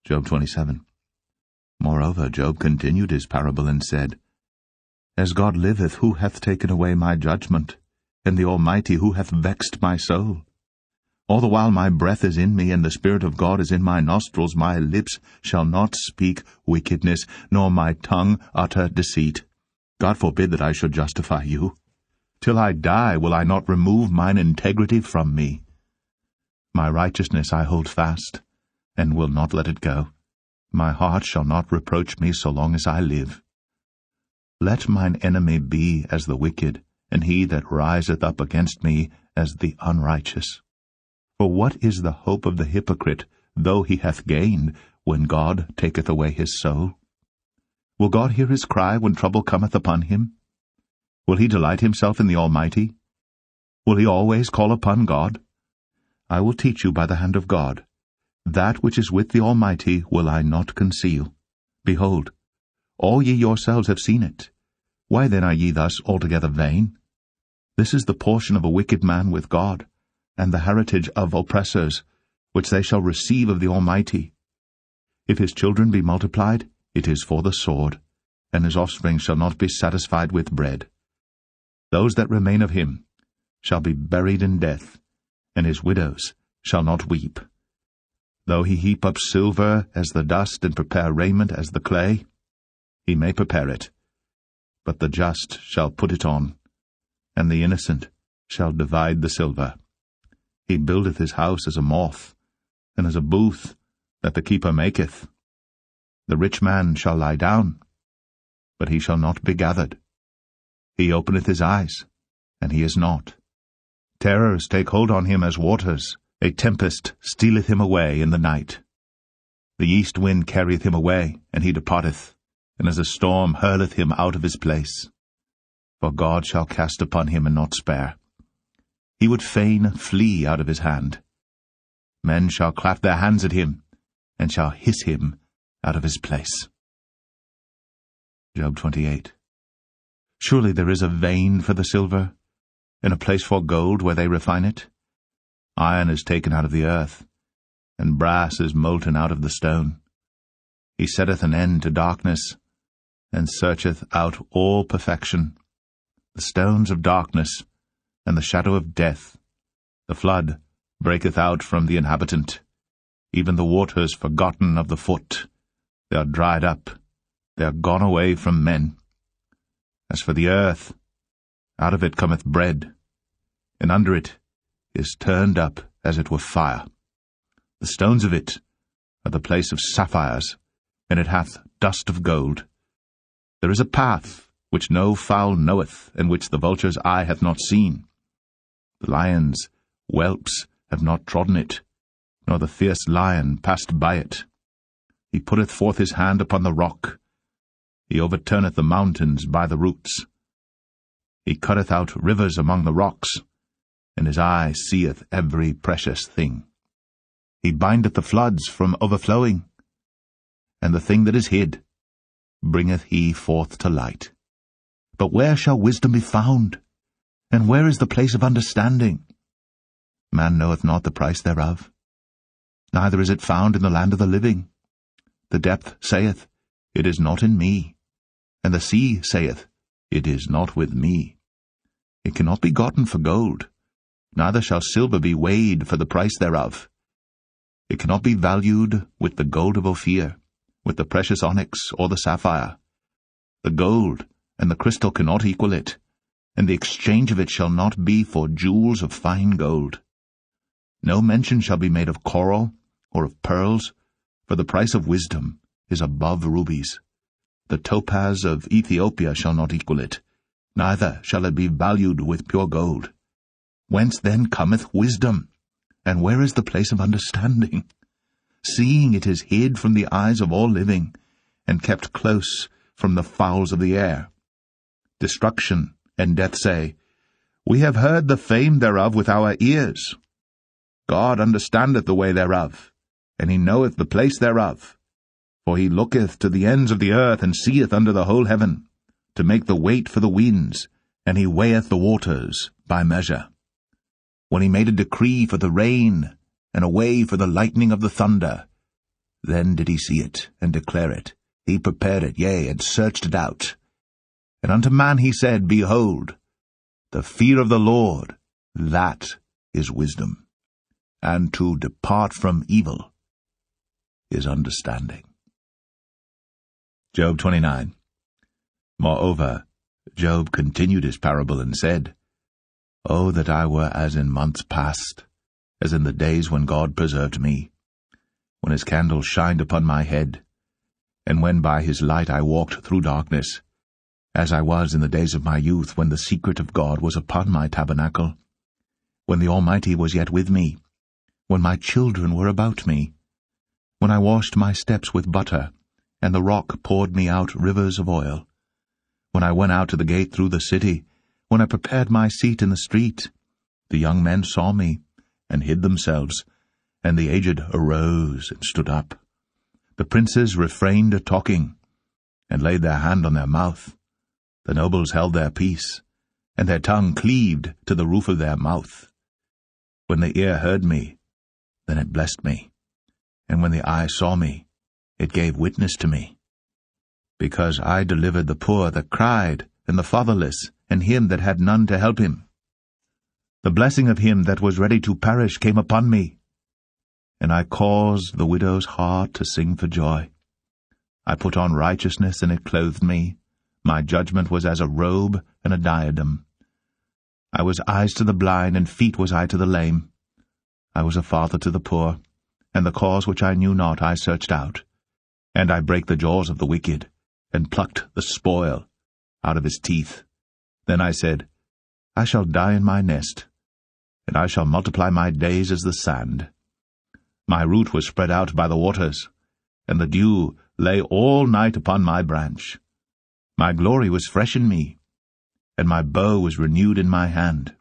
Job 27. Moreover, Job continued his parable and said, As God liveth, who hath taken away my judgment, and the Almighty, who hath vexed my soul? All the while my breath is in me, and the Spirit of God is in my nostrils, my lips shall not speak wickedness, nor my tongue utter deceit. God forbid that I should justify you. Till I die will I not remove mine integrity from me. My righteousness I hold fast, and will not let it go. My heart shall not reproach me so long as I live. Let mine enemy be as the wicked, and he that riseth up against me as the unrighteous. For what is the hope of the hypocrite, though he hath gained, when God taketh away his soul? Will God hear his cry when trouble cometh upon him? Will he delight himself in the Almighty? Will he always call upon God? I will teach you by the hand of God. That which is with the Almighty will I not conceal. Behold, all ye yourselves have seen it. Why then are ye thus altogether vain? This is the portion of a wicked man with God, and the heritage of oppressors, which they shall receive of the Almighty. If his children be multiplied, it is for the sword, and his offspring shall not be satisfied with bread. Those that remain of him shall be buried in death, and his widows shall not weep. Though he heap up silver as the dust, and prepare raiment as the clay, he may prepare it, but the just shall put it on, and the innocent shall divide the silver. He buildeth his house as a moth, and as a booth that the keeper maketh. The rich man shall lie down, but he shall not be gathered. He openeth his eyes, and he is not. Terrors take hold on him as waters. A tempest stealeth him away in the night. The east wind carrieth him away, and he departeth, and as a storm hurleth him out of his place. For God shall cast upon him and not spare. He would fain flee out of his hand. Men shall clap their hands at him, and shall hiss him out of his place. Job 28. Surely there is a vein for the silver, and a place for gold where they refine it. Iron is taken out of the earth, and brass is molten out of the stone. He setteth an end to darkness, and searcheth out all perfection. The stones of darkness, and the shadow of death. The flood breaketh out from the inhabitant, even the waters forgotten of the foot. They are dried up, they are gone away from men. As for the earth, out of it cometh bread, and under it is turned up as it were fire. The stones of it are the place of sapphires, and it hath dust of gold. There is a path which no fowl knoweth, and which the vulture's eye hath not seen. The lion's whelps have not trodden it, nor the fierce lion passed by it. He putteth forth his hand upon the rock. He overturneth the mountains by the roots. He cutteth out rivers among the rocks, and his eye seeth every precious thing. He bindeth the floods from overflowing, and the thing that is hid bringeth he forth to light. But where shall wisdom be found? And where is the place of understanding? Man knoweth not the price thereof, neither is it found in the land of the living. The depth saith, It is not in me, and the sea saith, It is not with me. It cannot be gotten for gold, neither shall silver be weighed for the price thereof. It cannot be valued with the gold of Ophir, with the precious onyx or the sapphire. The gold and the crystal cannot equal it, and the exchange of it shall not be for jewels of fine gold. No mention shall be made of coral or of pearls, for the price of wisdom is above rubies. The topaz of Ethiopia shall not equal it, neither shall it be valued with pure gold. Whence then cometh wisdom? And where is the place of understanding? Seeing it is hid from the eyes of all living, and kept close from the fowls of the air. Destruction and death say, We have heard the fame thereof with our ears. God understandeth the way thereof, and he knoweth the place thereof. For he looketh to the ends of the earth, and seeth under the whole heaven, to make the weight for the winds, and he weigheth the waters by measure. When he made a decree for the rain, and a way for the lightning of the thunder, Then did he see it, and declare it. He prepared it, yea, and searched it out. And unto man he said, Behold, the fear of the Lord, that is wisdom, and to depart from evil is understanding. Job 29. Moreover, Job continued his parable and said, O that I were as in months past, as in the days when God preserved me, when his candle shined upon my head, and when by his light I walked through darkness, as I was in the days of my youth, when the secret of God was upon my tabernacle, when the Almighty was yet with me, when my children were about me, when I washed my steps with butter, and the rock poured me out rivers of oil, when I went out to the gate through the city, when I prepared my seat in the street, the young men saw me, and hid themselves, and the aged arose and stood up. The princes refrained talking, and laid their hand on their mouth. The nobles held their peace, and their tongue cleaved to the roof of their mouth. When the ear heard me, then it blessed me, and when the eye saw me, it gave witness to me. Because I delivered the poor that cried, and the fatherless, and him that had none to help him. The blessing of him that was ready to perish came upon me, and I caused the widow's heart to sing for joy. I put on righteousness, and it clothed me. My judgment was as a robe and a diadem. I was eyes to the blind, and feet was I to the lame. I was a father to the poor, and the cause which I knew not I searched out. And I brake the jaws of the wicked, and plucked the spoil out of his teeth. Then I said, I shall die in my nest, and I shall multiply my days as the sand. My root was spread out by the waters, and the dew lay all night upon my branch. My glory was fresh in me, and my bow was renewed in my hand.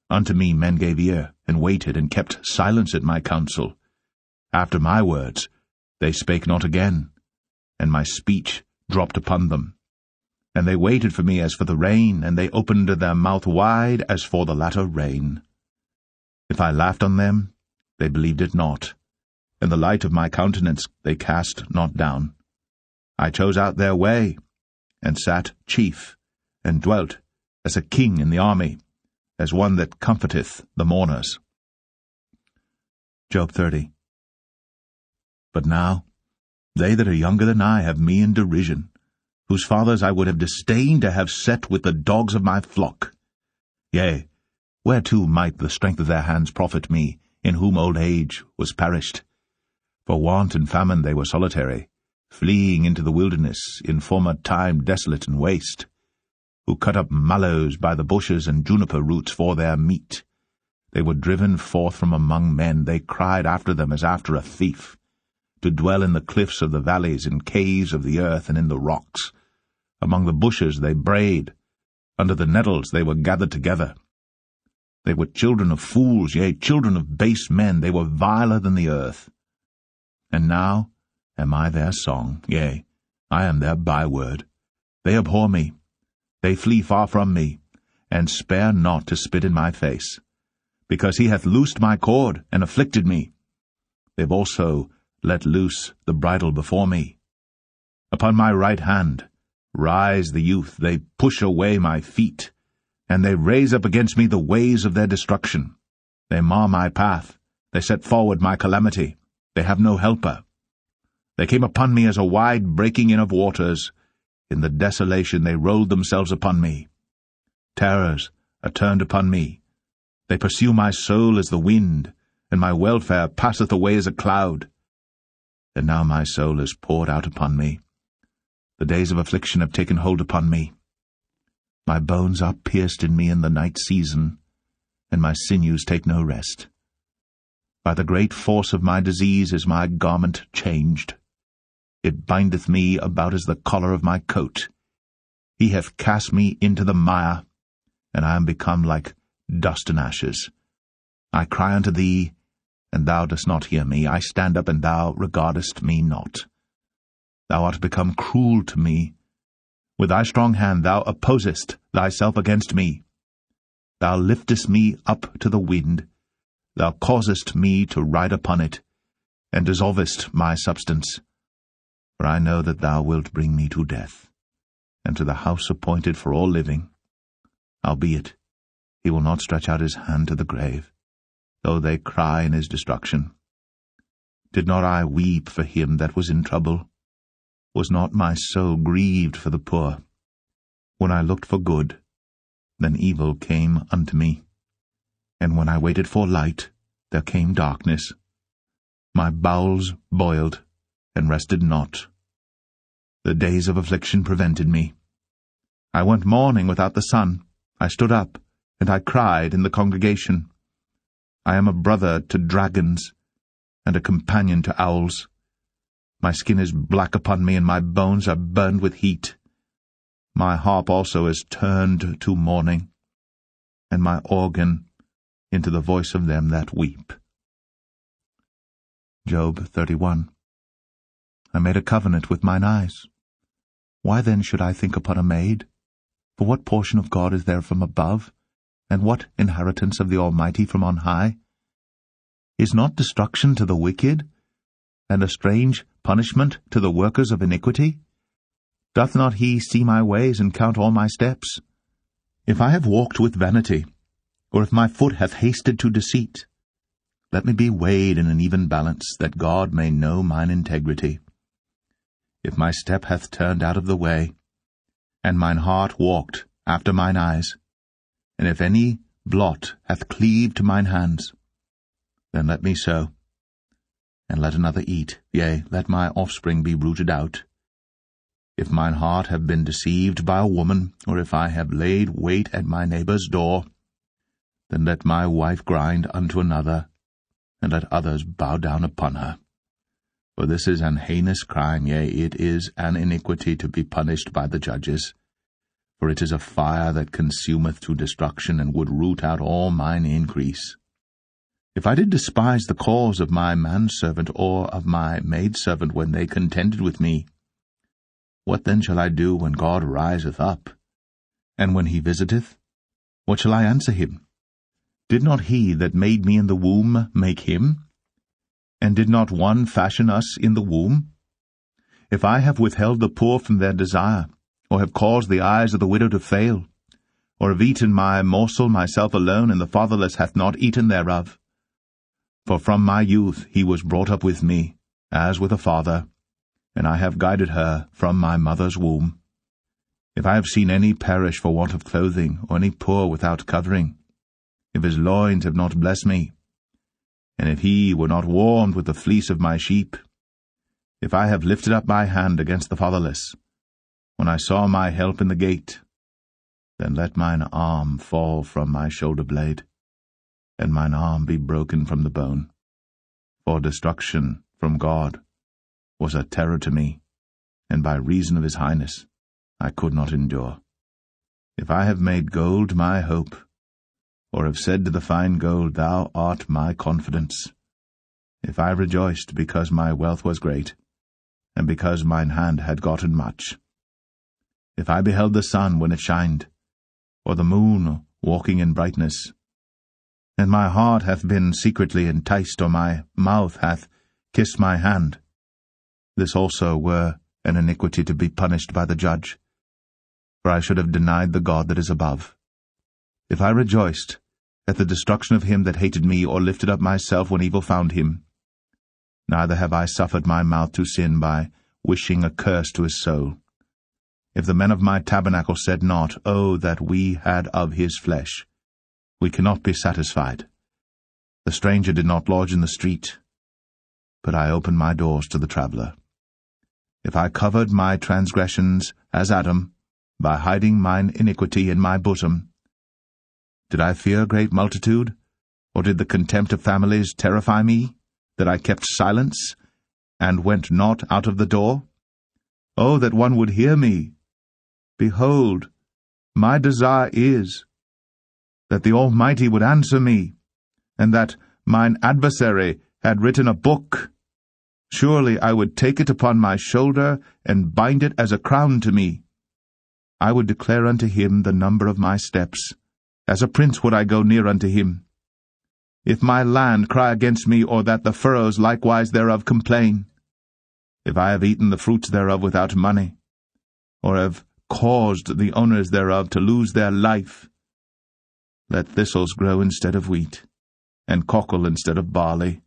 Unto me men gave ear, and waited, and kept silence at my counsel. After my words they spake not again, and my speech dropped upon them. And they waited for me as for the rain, and they opened their mouth wide as for the latter rain. If I laughed on them, they believed it not, and the light of my countenance they cast not down. I chose out their way, and sat chief, and dwelt as a king in the army, as one that comforteth the mourners. Job 30. But now they that are younger than I have me in derision, whose fathers I would have disdained to have set with the dogs of my flock. Yea, whereto might the strength of their hands profit me, in whom old age was perished? For want and famine they were solitary, fleeing into the wilderness, in former time desolate and waste, who cut up mallows by the bushes and juniper roots for their meat. They were driven forth from among men, they cried after them as after a thief, to dwell in the cliffs of the valleys, in caves of the earth, and in the rocks. Among the bushes they brayed, under the nettles they were gathered together. They were children of fools, yea, children of base men, they were viler than the earth. And now am I their song, yea, I am their byword. They abhor me, they flee far from me, and spare not to spit in my face. Because he hath loosed my cord, and afflicted me. They've also let loose the bridle before me. Upon my right hand rise the youth, they push away my feet, and they raise up against me the ways of their destruction. They mar my path, they set forward my calamity, they have no helper. They came upon me as a wide breaking in of waters, in the desolation they rolled themselves upon me. Terrors are turned upon me, they pursue my soul as the wind, and my welfare passeth away as a cloud. And now my soul is poured out upon me. The days of affliction have taken hold upon me. My bones are pierced in me in the night season, and my sinews take no rest. By the great force of my disease is my garment changed. It bindeth me about as the collar of my coat. He hath cast me into the mire, and I am become like dust and ashes. I cry unto thee, and thou dost not hear me. I stand up, and thou regardest me not. Thou art become cruel to me. With thy strong hand thou opposest thyself against me. Thou liftest me up to the wind. Thou causest me to ride upon it, and dissolvest my substance. For I know that thou wilt bring me to death, and to the house appointed for all living. Howbeit, he will not stretch out his hand to the grave, though they cry in his destruction. Did not I weep for him that was in trouble? Was not my soul grieved for the poor? When I looked for good, then evil came unto me. And when I waited for light, there came darkness. My bowels boiled, and rested not. The days of affliction prevented me. I went mourning without the sun. I stood up, and I cried in the congregation. I am a brother to dragons, and a companion to owls. My skin is black upon me, and my bones are burned with heat. My harp also is turned to mourning, and my organ into the voice of them that weep. Job 31. I made a covenant with mine eyes. Why then should I think upon a maid? For what portion of God is there from above, and what inheritance of the Almighty from on high? Is not destruction to the wicked, and a strange punishment to the workers of iniquity? Doth not he see my ways and count all my steps? If I have walked with vanity, or if my foot hath hasted to deceit, let me be weighed in an even balance, that God may know mine integrity. If my step hath turned out of the way, and mine heart walked after mine eyes, and if any blot hath cleaved to mine hands, then let me sow, and let another eat, yea, let my offspring be rooted out. If mine heart have been deceived by a woman, or if I have laid wait at my neighbour's door, then let my wife grind unto another, and let others bow down upon her. For this is an heinous crime, yea, it is an iniquity to be punished by the judges. For it is a fire that consumeth to destruction, and would root out all mine increase. If I did despise the cause of my manservant or of my maidservant when they contended with me, what then shall I do when God riseth up? And when he visiteth, what shall I answer him? Did not he that made me in the womb make him? And did not one fashion us in the womb? If I have withheld the poor from their desire, or have caused the eyes of the widow to fail, or have eaten my morsel myself alone, and the fatherless hath not eaten thereof. For from my youth he was brought up with me, as with a father, and I have guided her from my mother's womb. If I have seen any perish for want of clothing, or any poor without covering, if his loins have not blessed me, and if he were not warmed with the fleece of my sheep, if I have lifted up my hand against the fatherless, when I saw my help in the gate, then let mine arm fall from my shoulder blade, and mine arm be broken from the bone. For destruction from God was a terror to me, and by reason of his highness I could not endure. If I have made gold my hope, or have said to the fine gold, Thou art my confidence, if I rejoiced because my wealth was great, and because mine hand had gotten much, if I beheld the sun when it shined, or the moon walking in brightness, and my heart hath been secretly enticed, or my mouth hath kissed my hand, this also were an iniquity to be punished by the judge, for I should have denied the God that is above. If I rejoiced at the destruction of him that hated me, or lifted up myself when evil found him, neither have I suffered my mouth to sin by wishing a curse to his soul. If the men of my tabernacle said not, Oh, that we had of his flesh, we cannot be satisfied. The stranger did not lodge in the street, but I opened my doors to the traveller. If I covered my transgressions as Adam, by hiding mine iniquity in my bosom, did I fear a great multitude, or did the contempt of families terrify me, that I kept silence, and went not out of the door? Oh, that one would hear me! Behold, my desire is that the Almighty would answer me, and that mine adversary had written a book. Surely I would take it upon my shoulder, and bind it as a crown to me. I would declare unto him the number of my steps. As a prince would I go near unto him. if my land cry against me, or that the furrows likewise thereof complain, if I have eaten the fruits thereof without money, or have caused the owners thereof to lose their life, let thistles grow instead of wheat, and cockle instead of barley.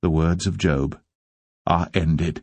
The words of Job are ended.